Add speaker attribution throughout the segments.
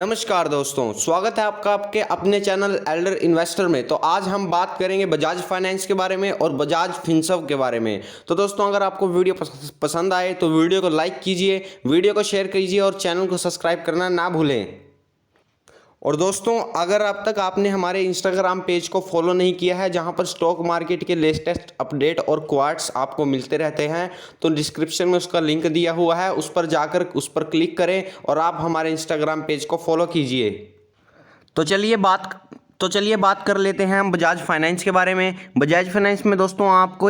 Speaker 1: नमस्कार दोस्तों, स्वागत है आपका आपके अपने चैनल एल्डर इन्वेस्टर में। तो आज हम बात करेंगे बजाज फाइनेंस के बारे में और बजाज फिनसर्व के बारे में। तो दोस्तों, अगर आपको वीडियो पसंद आए तो वीडियो को लाइक कीजिए, वीडियो को शेयर कीजिए और चैनल को सब्सक्राइब करना ना भूलें। और दोस्तों, अगर अब तक आपने हमारे इंस्टाग्राम पेज को फॉलो नहीं किया है, जहां पर स्टॉक मार्केट के लेटेस्ट अपडेट और क्वार्ट्स आपको मिलते रहते हैं, तो डिस्क्रिप्शन में उसका लिंक दिया हुआ है, उस पर जाकर उस पर क्लिक करें और आप हमारे इंस्टाग्राम पेज को फॉलो कीजिए। तो चलिए बात कर लेते हैं हम बजाज फाइनेंस के बारे में। बजाज फाइनेंस में दोस्तों आपको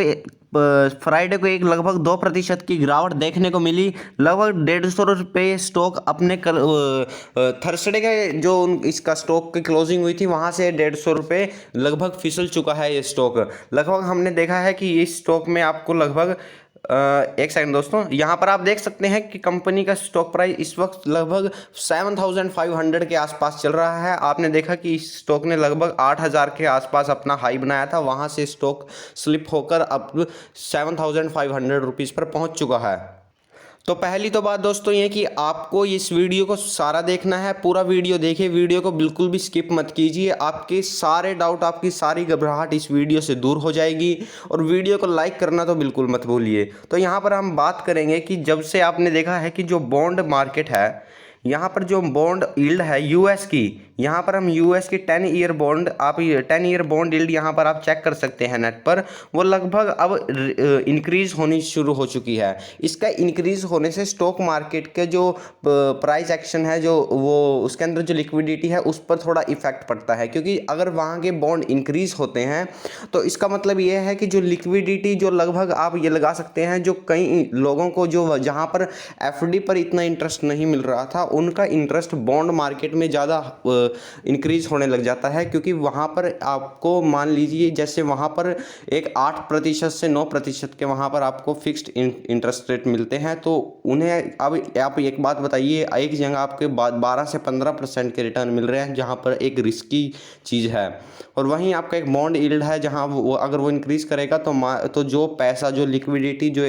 Speaker 1: फ्राइडे को एक लगभग 2% की गिरावट देखने को मिली। लगभग 150 रुपये स्टॉक अपने कल थर्सडे के जो इसका स्टॉक की क्लोजिंग हुई थी वहाँ से 150 रुपये लगभग फिसल चुका है ये स्टॉक। लगभग हमने देखा है कि इस स्टॉक में आपको लगभग एक सेकंड दोस्तों, यहाँ पर आप देख सकते हैं कि कंपनी का स्टॉक प्राइस इस वक्त लगभग 7500 के आसपास चल रहा है। आपने देखा कि इस स्टॉक ने लगभग 8000 के आसपास अपना हाई बनाया था, वहाँ से स्टॉक स्लिप होकर अब 7500 रुपीज़ पर पहुँच चुका है। तो पहली तो बात दोस्तों ये कि आपको इस वीडियो को सारा देखना है, पूरा वीडियो देखिए, वीडियो को बिल्कुल भी स्किप मत कीजिए। आपके सारे डाउट, आपकी सारी घबराहट इस वीडियो से दूर हो जाएगी। और वीडियो को लाइक करना तो बिल्कुल मत भूलिए। तो यहाँ पर हम बात करेंगे कि जब से आपने देखा है कि जो बॉन्ड मार्केट है, यहाँ पर जो बॉन्ड यील्ड है यूएस की, यहाँ पर हम यूएस की 10 ईयर बॉन्ड, आप 10 ईयर बॉन्ड यील्ड यहाँ पर आप चेक कर सकते हैं नेट पर, वो लगभग अब इंक्रीज होनी शुरू हो चुकी है। इसका इंक्रीज होने से स्टॉक मार्केट के जो प्राइस एक्शन है, जो वो उसके अंदर जो लिक्विडिटी है उस पर थोड़ा इफेक्ट पड़ता है, क्योंकि अगर वहाँ के बॉन्ड इंक्रीज होते हैं तो इसका मतलब ये है कि जो लिक्विडिटी, जो लगभग आप ये लगा सकते हैं, जो कई लोगों को जो जहाँ पर एफडी पर इतना इंटरेस्ट नहीं मिल रहा था, उनका इंटरेस्ट बॉन्ड मार्केट में ज़्यादा इंक्रीज होने लग जाता है। क्योंकि वहाँ पर आपको मान लीजिए जैसे वहाँ पर एक 8% से 9% के वहाँ पर आपको फिक्स्ड इंटरेस्ट रेट मिलते हैं, तो उन्हें अब आप एक बात बताइए, एक जगह आपके 12 से 15% के रिटर्न मिल रहे हैं, जहाँ पर एक रिस्की चीज़ है। और वहीं आपका एक बॉन्ड यील्ड है, जहाँ वो अगर वो इंक्रीज करेगा तो जो पैसा, जो लिक्विडिटी, जो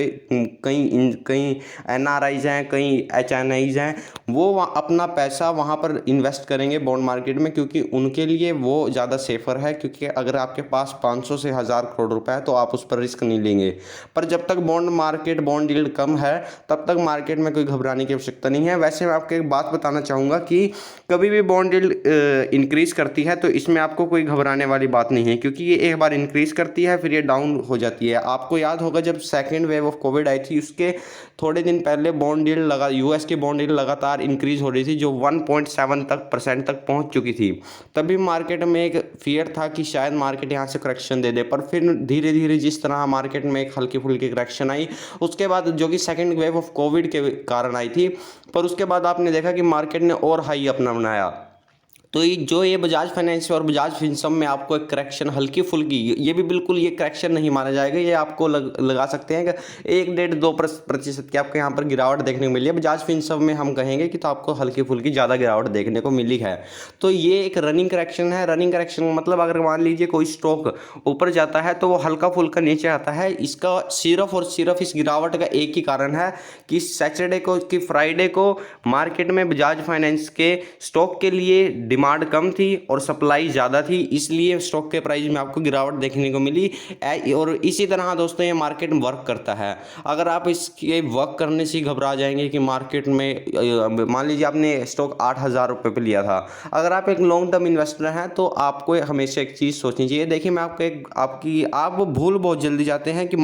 Speaker 1: कई एनआरआईज हैं, कई एचएनआईज हैं, वो अपना पैसा वहाँ पर इन्वेस्ट करेंगे बॉन्ड मार्केट में, क्योंकि उनके लिए वो ज़्यादा सेफर है। क्योंकि अगर आपके पास 500 से 1000 करोड़ रुपए है तो आप उस पर रिस्क नहीं लेंगे। पर जब तक बॉन्ड यील्ड कम है, तब तक मार्केट में कोई घबराने की आवश्यकता नहीं है। वैसे मैं आपको एक बात बताना चाहूँगा कि कभी भी बॉन्ड यील्ड इंक्रीज करती है तो इसमें आपको कोई घबराने वाली बात नहीं है, क्योंकि ये एक बार इंक्रीज करती है फिर ये डाउन हो जाती है। आपको याद होगा जब सेकेंड वेव ऑफ कोविड आई थी, उसके थोड़े दिन पहले बॉन्ड यील्ड यूएस की बॉन्ड यील्ड लगातार इंक्रीज हो रही थी, जो 1.7 तक पहुंच चुकी थी। तभी मार्केट में एक फियर था कि शायद मार्केट यहां से करेक्शन दे दे, पर फिर धीरे धीरे जिस तरह मार्केट में एक हल्की फुल्की करेक्शन आई, उसके बाद जो कि सेकेंड वेव ऑफ कोविड के कारण आई थी, पर उसके बाद आपने देखा कि मार्केट ने और हाई अपना बनाया। तो ये बजाज फाइनेंस और बजाज फिनसर्व में आपको एक करेक्शन हल्की फुल्की, ये भी बिल्कुल ये करेक्शन नहीं माना जाएगा, ये आपको लगा सकते हैं कि 1-1.5-2% की आपको यहाँ पर गिरावट देखने को मिली है। बजाज फिनसर्व में हम कहेंगे कि तो आपको हल्की फुल्की ज़्यादा गिरावट देखने को मिली है। तो ये एक रनिंग करेक्शन है। रनिंग करेक्शन मतलब अगर मान लीजिए कोई स्टॉक ऊपर जाता है तो वो हल्का फुल्का नीचे आता है। इसका सिर्फ और सिर्फ इस गिरावट का एक ही कारण है कि सैटरडे को कि फ्राइडे को मार्केट में बजाज फाइनेंस के स्टॉक के लिए डिमांड कम थी और सप्लाई ज़्यादा थी, इसलिए स्टॉक के प्राइस में आपको गिरावट देखने को मिली। और इसी तरह दोस्तों ये मार्केट वर्क करता है। अगर आप इसके वर्क करने से घबरा जाएंगे कि मार्केट में मान लीजिए आपने स्टॉक 8000 रुपये पे लिया था, अगर आप एक लॉन्ग टर्म इन्वेस्टर हैं तो आपको हमेशा एक चीज़ सोचनी चाहिए। देखिए, मैं आपको आप भूल बहुत जल्दी जाते हैं कि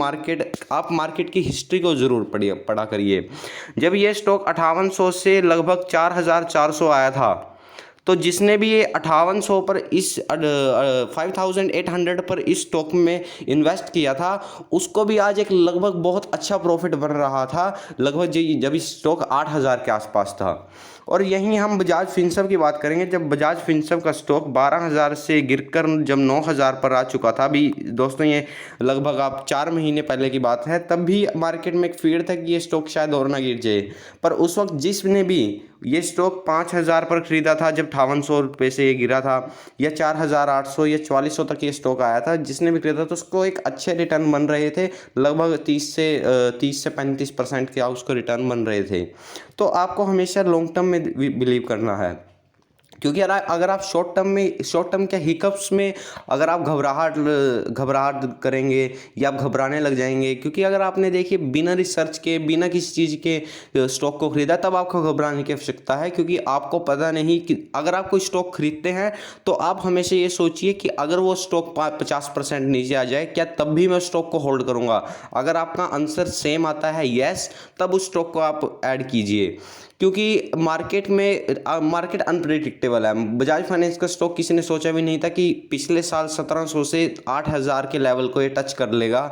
Speaker 1: आप मार्केट की हिस्ट्री को ज़रूर पढ़ा करिए। जब ये स्टॉक 5800 से लगभग 4400 आया था, तो जिसने भी ये 5800 पर इस 5800 पर इस स्टॉक में इन्वेस्ट किया था, उसको भी आज एक लगभग बहुत अच्छा प्रॉफिट बन रहा था, लगभग जब इस स्टॉक 8000 के आसपास था। और यहीं हम बजाज फिनसर्व की बात करेंगे। जब बजाज फिनसर्व का स्टॉक 12000 से गिरकर जब 9000 पर आ चुका था, अभी दोस्तों ये लगभग आप 4 महीने पहले की बात है, तब भी मार्केट में एक फीड था कि ये स्टॉक शायद और ना गिर जाए। पर उस वक्त जिसने भी ये स्टॉक 5000 पर खरीदा था, जब 5800 रुपये से ये गिरा था, या 4800 या 4400 तक ये स्टॉक आया था, जिसने भी खरीदा तो उसको एक अच्छे रिटर्न बन रहे थे, लगभग 30 से 35% के उसको रिटर्न बन रहे थे। तो आपको हमेशा लॉन्ग टर्म में बिलीव करना है। क्योंकि अगर आप शॉर्ट टर्म के हिकअप्स में अगर आप घबराहट करेंगे या आप घबराने लग जाएंगे, क्योंकि अगर आपने देखिए बिना रिसर्च के बिना किसी चीज़ के स्टॉक को खरीदा तब आपको घबराने की आवश्यकता है, क्योंकि आपको पता नहीं कि अगर आप कोई स्टॉक खरीदते हैं तो आप हमेशा ये सोचिए कि अगर वो स्टॉक 50% नीचे आ जाए क्या तब भी मैं स्टॉक को होल्ड करूँगा। अगर आपका आंसर सेम आता है यस, तब उस स्टॉक को आप ऐड कीजिए, क्योंकि मार्केट अनप्रिडिक्टेबल है। बजाज फाइनेंस का स्टॉक किसी ने सोचा भी नहीं था कि पिछले साल 1700 से 8000 के लेवल को ये टच कर लेगा।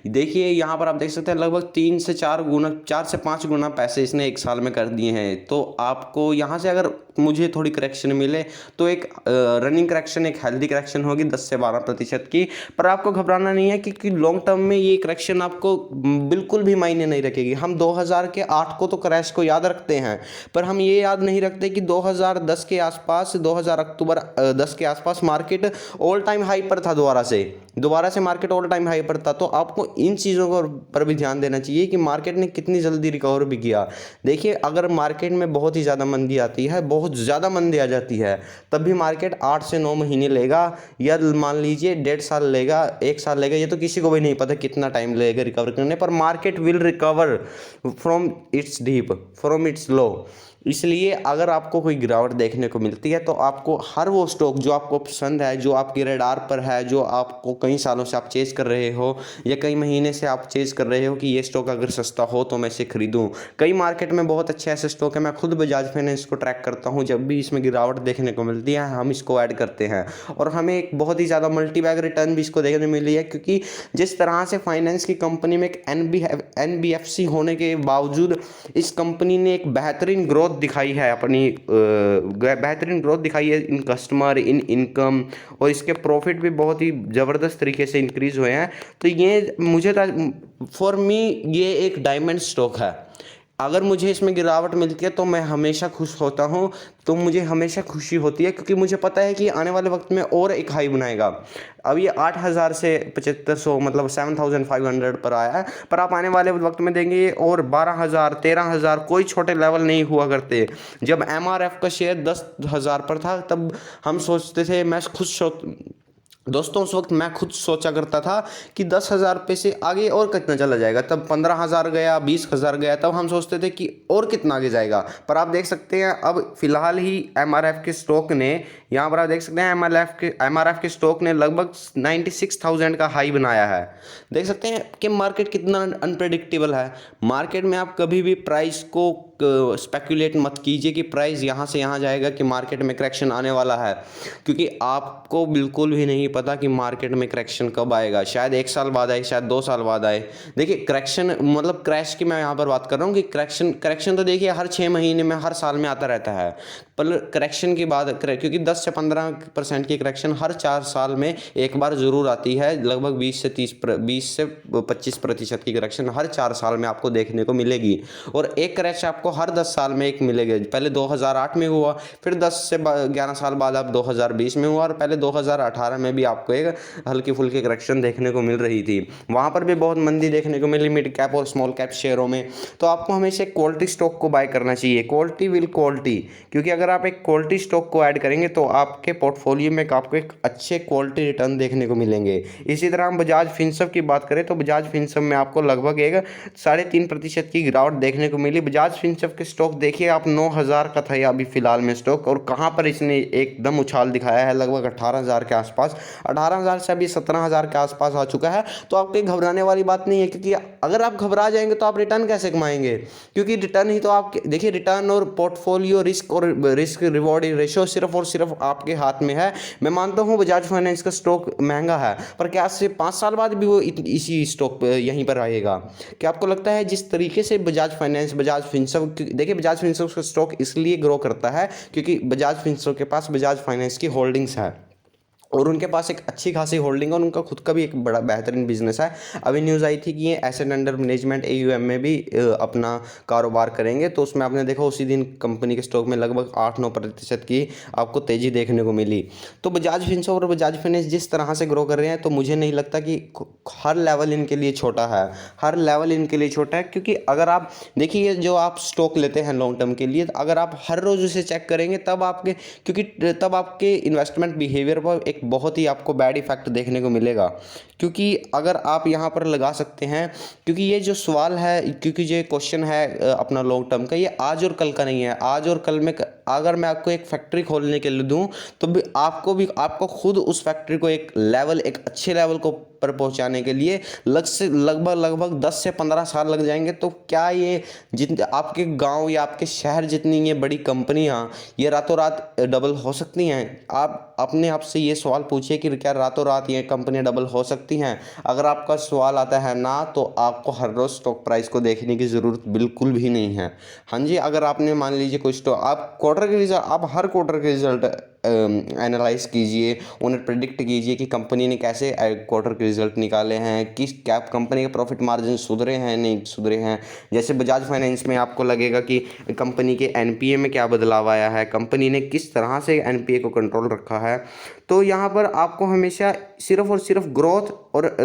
Speaker 1: देखिए यहाँ पर आप देख सकते हैं लगभग 3 से 4 गुना, 4 से 5 गुना पैसे इसने एक साल में कर दिए हैं। तो आपको यहाँ से अगर मुझे थोड़ी करेक्शन मिले तो एक रनिंग करेक्शन, एक हेल्दी करेक्शन होगी 10 से 12% की, पर आपको घबराना नहीं है क्योंकि लॉन्ग टर्म में ये करेक्शन आपको बिल्कुल भी मायने नहीं रखेगी। हम 2008 को तो क्रैश को याद रखते हैं, पर हम ये याद नहीं रखते कि 2010 के आसपास, 2000 अक्टूबर 10 के आसपास मार्केट ऑल टाइम हाई पर था, दोबारा से मार्केट ऑल टाइम हाई पर था। तो आपको इन चीज़ों पर भी ध्यान देना चाहिए कि मार्केट ने कितनी जल्दी रिकवर भी किया। देखिए अगर मार्केट में बहुत ही ज़्यादा मंदी आती है, बहुत ज़्यादा मंदी आ जाती है, तब भी मार्केट 8 से 9 महीने लेगा, या मान लीजिए 1.5 साल लेगा, 1 साल लेगा, ये तो किसी को भी नहीं पता कितना टाइम लगेगा रिकवर करने पर। Market will recover from its deep, from its low. इसलिए अगर आपको कोई गिरावट देखने को मिलती है तो आपको हर वो स्टॉक जो आपको पसंद है, जो आपके रडार पर है, जो आपको कई सालों से आप चेज कर रहे हो या कई महीने से आप चेज कर रहे हो कि ये स्टॉक अगर सस्ता हो तो मैं इसे खरीदूं। कई मार्केट में बहुत अच्छे ऐसे स्टॉक है, मैं खुद बजाज फाइनेंस को ट्रैक करता हूं, जब भी इसमें गिरावट देखने को मिलती है हम इसको ऐड करते हैं और हमें एक बहुत ही ज़्यादा मल्टी बैग रिटर्न भी इसको देखने मिली है। क्योंकि जिस तरह से फाइनेंस की कंपनी में एक NBFC होने के बावजूद इस कंपनी ने एक बेहतरीन ग्रोथ दिखाई है, अपनी बेहतरीन ग्रोथ दिखाई है इन कस्टमर, इन इनकम, और इसके प्रॉफिट भी बहुत ही ज़बरदस्त तरीके से इंक्रीज हुए हैं। तो ये मुझे फॉर मी ये एक डायमंड स्टॉक है। अगर मुझे इसमें गिरावट मिलती है तो मैं हमेशा खुश होता हूँ, तो मुझे हमेशा खुशी होती है क्योंकि मुझे पता है कि आने वाले वक्त में और एक हाई बनाएगा। अब ये 8000 से 7500 मतलब 7500 पर आया है, पर आप आने वाले वक्त में देंगे और 12000 13000 कोई छोटे लेवल नहीं हुआ करते। जब MRF का शेयर 10,000 पर था तब हम सोचते थे, मैं खुद दोस्तों उस वक्त मैं खुद सोचा करता था कि 10,000 रुपये से आगे और कितना चला जाएगा। तब 15,000 गया, 20,000 गया, तब हम सोचते थे कि और कितना आगे जाएगा। पर आप देख सकते हैं अब फिलहाल ही MRF के स्टॉक ने, यहाँ पर आप देख सकते हैं MRF के स्टॉक ने लगभग 96,000 का हाई बनाया है। देख सकते हैं कि मार्केट कितना अनप्रेडिक्टेबल है। मार्केट में आप कभी भी प्राइस को स्पेकुलेट मत कीजिए कि प्राइस यहाँ से यहाँ जाएगा, कि मार्केट में करेक्शन आने वाला है, क्योंकि आपको बिल्कुल भी नहीं पता कि मार्केट में करेक्शन कब आएगा। शायद 1 साल बाद आए, शायद 2 साल बाद आए। देखिए करेक्शन मतलब क्रैश की मैं यहाँ पर बात कर रहा हूँ कि करेक्शन तो देखिए हर 6 महीने में, हर साल में आता रहता है, पर करेक्शन की बात क्योंकि 10 से 15% की करेक्शन हर 4 साल में एक बार ज़रूर आती है। लगभग 20 से 25% की करेक्शन हर 4 साल में आपको देखने को मिलेगी, और एक क्रैश आपको हर 10 साल में एक मिलेगा। पहले 2008 में हुआ, फिर 10 से 11 साल बाद अब 2020 में हुआ, और पहले 2018 में भी आपको एक हल्की फुल्की करेक्शन देखने को मिल रही थी। वहाँ पर भी बहुत मंदी देखने को मिली मिड कैप और स्मॉल कैप शेयरों में। तो आपको हमेशा क्वालिटी स्टॉक को बाय करना चाहिए, क्वालिटी, क्योंकि अगर आप एक क्वालिटी स्टॉक को ऐड करेंगे तो आपके पोर्टफोलियो में आपको एक अच्छे क्वालिटी रिटर्न देखने को मिलेंगे। इसी तरह हम बजाज फिनसर्व की बात करें तो बजाज फिनसर्व में आपको लगभग एक 3.5% की गिरावट देखने को मिली। बजाज फिनसर्व के स्टॉक देखिए आप 9,000 का था या अभी फिलहाल में स्टॉक, और कहाँ पर इसने एकदम उछाल दिखाया है, लगभग 18,000 के आसपास, 18,000 से अभी 17,000 के आसपास आ चुका है। तो आपको घबराने वाली बात नहीं है, क्योंकि अगर आप घबरा जाएंगे तो आप रिटर्न कैसे कमाएंगे, क्योंकि रिटर्न ही तो आप देखिए, रिटर्न और पोर्टफोलियो रिस्क रिवॉर्ड रेशो सिर्फ और सिर्फ आपके हाथ में है। मैं मानता हूँ बजाज फाइनेंस का स्टॉक महंगा है, पर क्या से 5 साल बाद भी वो इसी स्टॉक यहीं पर आएगा? क्या आपको लगता है जिस तरीके से बजाज फिनसर्व, देखिए बजाज फिनसर्व का स्टॉक इसलिए ग्रो करता है क्योंकि बजाज फिनसर्व के पास बजाज फाइनेंस की होल्डिंग्स है, और उनके पास एक अच्छी खासी होल्डिंग है और उनका खुद का भी एक बड़ा बेहतरीन बिजनेस है। अभी न्यूज़ आई थी कि ये एसेट अंडर मैनेजमेंट AUM में भी अपना कारोबार करेंगे, तो उसमें आपने देखा उसी दिन कंपनी के स्टॉक में लगभग 8-9% की आपको तेज़ी देखने को मिली। तो बजाज फिनसर्व और बजाज फाइनेंस जिस तरह से ग्रो कर रहे हैं, तो मुझे नहीं लगता कि हर लेवल इनके लिए छोटा है, हर लेवल इनके लिए छोटा है। क्योंकि अगर आप देखिए जो आप स्टॉक लेते हैं लॉन्ग टर्म के लिए, अगर आप हर रोज़ उसे चेक करेंगे तब आपके, क्योंकि तब आपके इन्वेस्टमेंट बिहेवियर पर एक बहुत ही आपको बैड इफेक्ट देखने को मिलेगा। क्योंकि अगर आप यहाँ पर लगा सकते हैं, क्योंकि ये जो सवाल है, क्योंकि ये क्वेश्चन है अपना लॉन्ग टर्म का, ये आज और कल का नहीं है। आज और कल में अगर मैं आपको एक फैक्ट्री खोलने के लिए दूं, तो आपको खुद उस फैक्ट्री को एक अच्छे लेवल को पर पहुंचाने के लिए लगभग 10 से 15 साल लग जाएंगे। तो क्या ये आपके गांव या आपके शहर जितनी ये बड़ी कंपनियां ये रातों रात डबल हो सकती हैं? आप अपने आप से ये सवाल पूछिए कि क्या रातों रात ये कंपनियां डबल हो सकती हैं? अगर आपका सवाल आता है ना, तो आपको हर रोज़ स्टॉक प्राइस को देखने की ज़रूरत बिल्कुल भी नहीं है। हाँ जी, अगर आपने मान लीजिए कोई स्टॉक, आप हर क्वार्टर के रिजल्ट एनालाइज कीजिए, उन्हें प्रिडिक्ट कीजिए कि कंपनी ने कैसे क्वार्टर के रिजल्ट निकाले हैं, किस क्या कंपनी के प्रॉफिट मार्जिन सुधरे हैं नहीं सुधरे हैं। जैसे बजाज फाइनेंस में आपको लगेगा कि कंपनी के NPA में क्या बदलाव आया है, कंपनी ने किस तरह से NPA को कंट्रोल रखा है। तो यहाँ पर आपको हमेशा सिर्फ और सिर्फ ग्रोथ और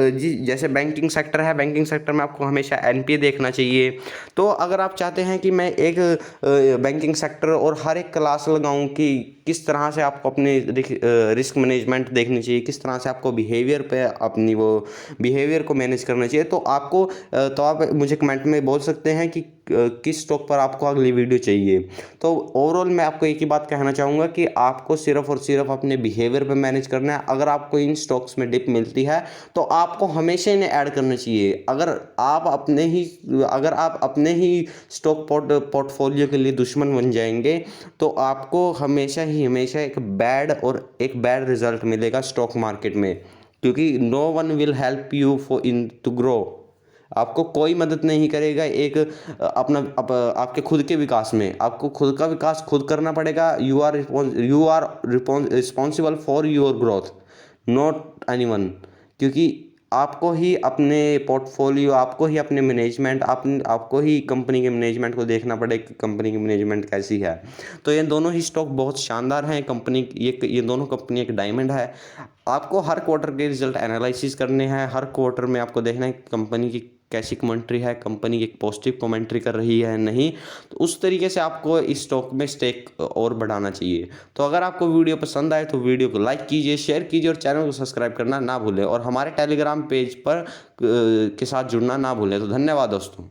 Speaker 1: जैसे बैंकिंग सेक्टर है, बैंकिंग सेक्टर में आपको हमेशा NPA देखना चाहिए। तो अगर आप चाहते हैं कि मैं एक बैंकिंग सेक्टर और हर एक क्लास लगाऊं कि किस तरह से आपको अपने रिस्क मैनेजमेंट देखनी चाहिए, किस तरह से आपको बिहेवियर पे अपनी वो बिहेवियर को मैनेज करना चाहिए, तो आप मुझे कमेंट में बोल सकते हैं कि किस स्टॉक पर आपको अगली वीडियो चाहिए। तो ओवरऑल मैं आपको एक ही बात कहना चाहूँगा कि आपको सिर्फ और सिर्फ अपने बिहेवियर पे मैनेज करना है। अगर आपको इन स्टॉक्स में डिप मिलती है, तो आपको हमेशा इन्हें ऐड करना चाहिए। अगर आप अपने ही स्टॉक पोर्टफोलियो के लिए दुश्मन बन जाएंगे, तो आपको हमेशा एक बैड रिजल्ट मिलेगा स्टॉक मार्केट में। क्योंकि no one will help you to grow. आपको कोई मदद नहीं करेगा आपके खुद के विकास में। आपको खुद का विकास खुद करना पड़ेगा। You are responsible for your growth, not anyone. क्योंकि आपको ही अपने पोर्टफोलियो, आपको ही अपने मैनेजमेंट, आपको ही कंपनी के मैनेजमेंट को देखना पड़ेगा कि कंपनी की मैनेजमेंट कैसी है। तो ये दोनों ही स्टॉक बहुत शानदार हैं। ये दोनों कंपनी एक डायमंड है। आपको हर क्वार्टर के रिजल्ट एनालिसिस करने हैं। हर क्वार्टर में आपको देखना है कंपनी की कैसी कमेंट्री है, कंपनी एक पॉजिटिव कमेंट्री कर रही है नहीं, तो उस तरीके से आपको इस स्टॉक में स्टेक और बढ़ाना चाहिए। तो अगर आपको वीडियो पसंद आए तो वीडियो को लाइक कीजिए, शेयर कीजिए और चैनल को सब्सक्राइब करना ना भूलें, और हमारे टेलीग्राम पेज पर के साथ जुड़ना ना भूलें। तो धन्यवाद दोस्तों।